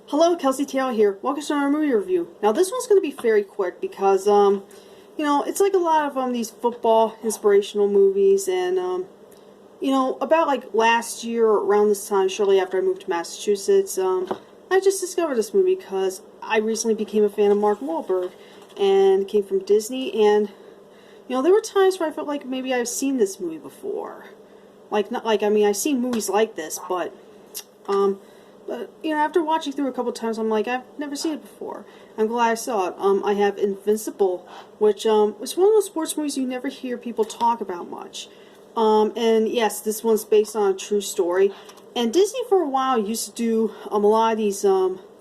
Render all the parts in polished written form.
Hello, Kelsey Taylor here. Welcome to our movie review. Now, this one's going to be very quick because, it's like a lot of these football inspirational movies, and about like last year around this time, shortly after I moved to Massachusetts, I just discovered this movie because I recently became a fan of Mark Wahlberg, and came from Disney, and there were times where I felt like maybe I've seen this movie before, I've seen movies like this, but after watching through a couple times, I'm like, I've never seen it before. I'm glad I saw it. I have Invincible, which is one of those sports movies you never hear people talk about much. And yes, this one's based on a true story. And Disney for a while used to do a lot of these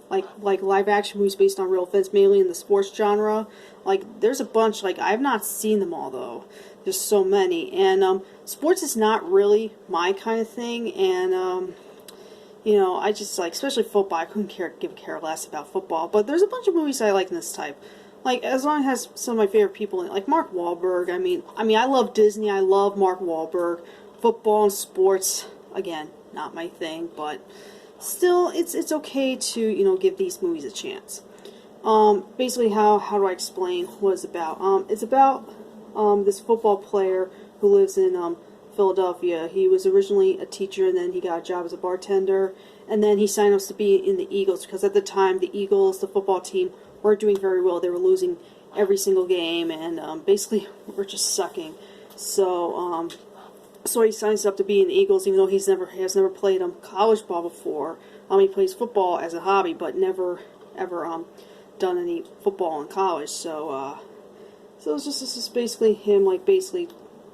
like live action movies based on real events, mainly in the sports genre. Like there's a bunch. Like I've not seen them all though. There's so many, and sports is not really my kind of thing, and I just like, especially football, I couldn't give a care less about football. But there's a bunch of movies I like in this type. Like, as long as it has some of my favorite people in it, like Mark Wahlberg. I mean, I love Disney. I love Mark Wahlberg. Football and sports, again, not my thing, but still, it's okay to give these movies a chance. Basically, how do I explain what it's about? It's about this football player who lives in Philadelphia. He was originally a teacher, and then he got a job as a bartender, and then he signed up to be in the Eagles, because at the time the Eagles, the football team, weren't doing very well. They were losing every single game, and basically were just sucking. So he signs up to be in the Eagles, even though he has never played college ball before. He plays football as a hobby, but never ever done any football in college. So it's just basically him, like, basically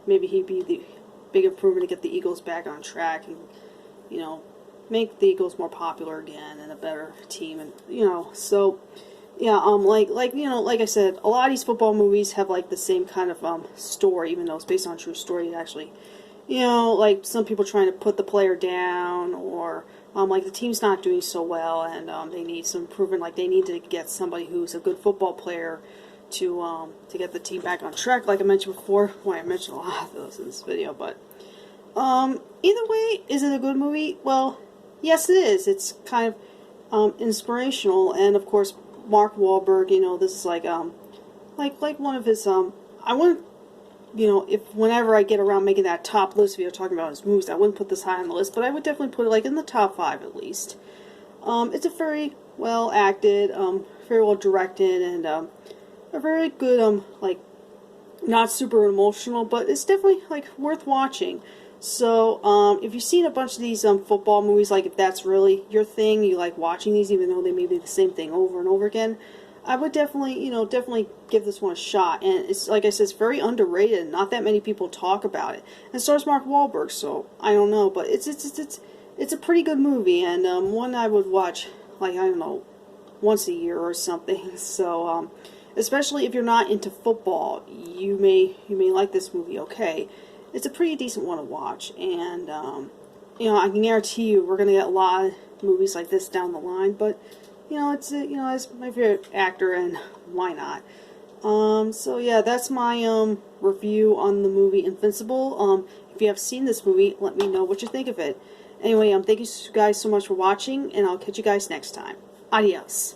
maybe he'd be the big improvement to get the Eagles back on track, and make the Eagles more popular again and a better team, and so yeah, like I said, a lot of these football movies have like the same kind of story, even though it's based on a true story. Actually, like some people trying to put the player down, or like the team's not doing so well, and they need some improvement. Like they need to get somebody who's a good football player to get the team back on track, like I mentioned before. Well, I mentioned a lot of those in this video, but either way, is it a good movie? Well, yes, it is. It's kind of inspirational, and of course, Mark Wahlberg. This is like one of his I wouldn't, if whenever I get around making that top list video talking about his movies, I wouldn't put this high on the list, but I would definitely put it like in the top 5 at least. It's a very well acted, very well directed, and a very good, like, not super emotional, but it's definitely, like, worth watching. So, if you've seen a bunch of these, football movies, like, if that's really your thing, you like watching these, even though they may be the same thing over and over again, I would definitely, definitely give this one a shot. And it's, like I said, it's very underrated. Not that many people talk about it. And it stars Mark Wahlberg, so, I don't know, but it's a pretty good movie, and, one I would watch, like, I don't know, once a year or something. So, especially if you're not into football, you may like this movie. Okay, it's a pretty decent one to watch, and I can guarantee you we're gonna get a lot of movies like this down the line. But it's my favorite actor, and why not? So yeah, that's my review on the movie Invincible. If you have seen this movie, let me know what you think of it. Anyway, thank you guys so much for watching, and I'll catch you guys next time. Adios.